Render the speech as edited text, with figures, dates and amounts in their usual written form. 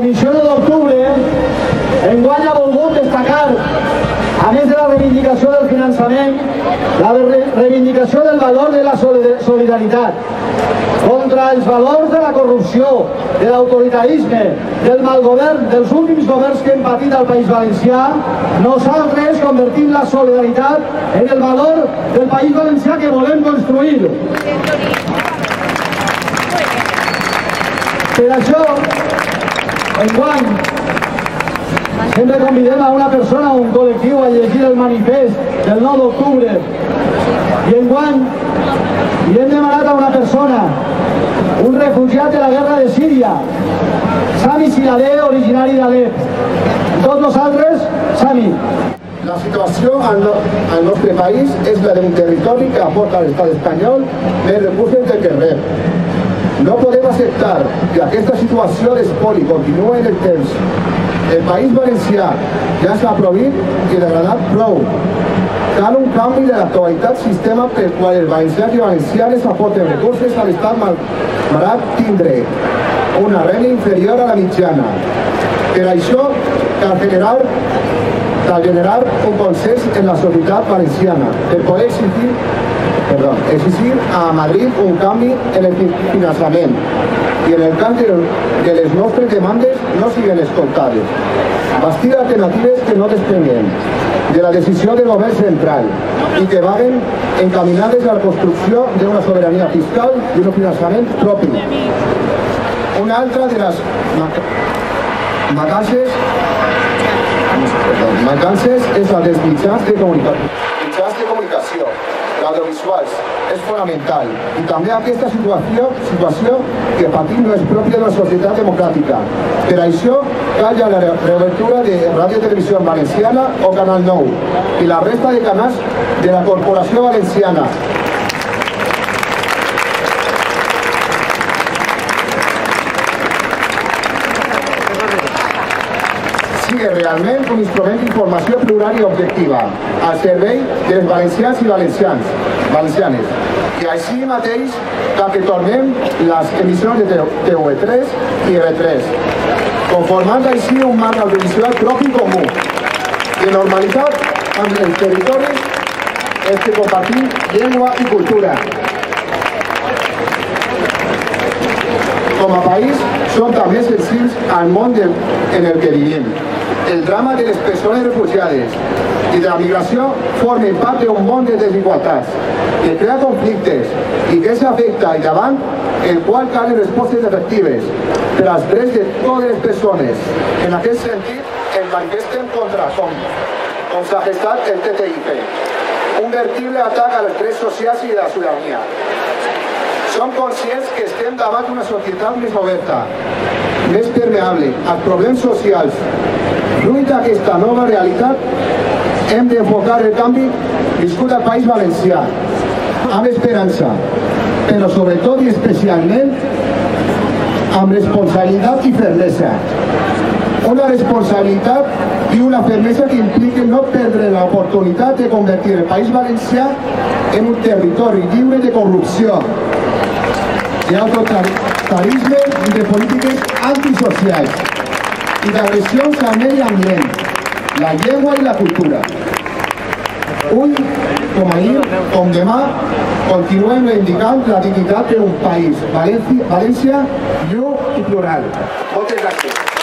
Comissió d'Octubre enguany ha volgut destacar, a més de la reivindicació del finançament, la reivindicació del valor de la solidaritat contra els valors de la corrupció, de l'autoritarisme, del malgovern, dels últims governs que hem patit al País Valencià. Nosaltres convertim la solidaritat en el valor del País Valencià que volem construir. Per això, enguany, sempre convidem a una persona o un col·lectiu a llegir el manifest del 9 d'octubre. I enguany li hem demanat a una persona, un refugiat de la guerra de Síria, Sami Siladeh, originari d'Alep. Tots nosaltres, Sami. La situació al nostre país és la d'un territori que aporta a l'estat espanyol més recursos del que rep. No podem acceptar que aquesta situació d'espoli continuï en el temps. El País Valencià ja s'ha provit i degradat prou. Cal un canvi de l'actualitat sistema pel qual els valencians i valencianes aporten recursos a l'estat malgrat tindre una renda inferior a la mitjana. Per això cal generar un consens en la societat valenciana per poder exigir a Madrid un canvi en el finançament i en el cas de les nostres demandes no siguin escoltades. Bastir alternatives que no depenguen de la decisió del govern central i que vagin encaminades a la construcció d'una sobirania fiscal i un finançament propi. Una altra de les mancances és la dels mitjans de comunicació. L'audiovisuals és fonamental i també aquesta situació que patim no és pròpia d'una societat democràtica. Per això cal ja la reobertura de Ràdio Televisió Valenciana o Canal 9 i la resta de canals de la Corporació Valenciana. Sigue realment un instrument d'informació plural i objectiva al servei dels valencians i valencianes. I així mateix cal que tornem les emissions de TV3 i IB3, conformant així un marc audiovisual propi i comú, de normalitat amb els territoris els que compartim llengua i cultura. Com a país, som també sensibles al món en el que vivim. El drama de les persones refugiades i de la migració formen part d'un món de desigualtats que crea conflictes i que s'afecta i davant el qual calen respostes efectives per als drets de totes les persones. En aquest sentit, ens manifestem contra com s'ha gestat el TTIP, un vertible atac als drets socials i de la ciutadania. Som conscients que estem davant d'una societat més oberta, més permeable als problemes socials. Fruit d'aquesta nova realitat, hem d'enfocar el canvi viscut al País Valencià amb esperança, però sobretot i especialment amb responsabilitat i fermesa. Una responsabilitat i una fermesa que implica no perdre l'oportunitat de convertir el País Valencià en un territori lliure de corrupció, d'autoritarisme i de polítiques antisocials i d'agressions al medi ambient, la llengua i la cultura. Avui, com ahir, com demà, continuem reivindicant la dignitat d'un país, València, lliure i plural. Moltes gràcies.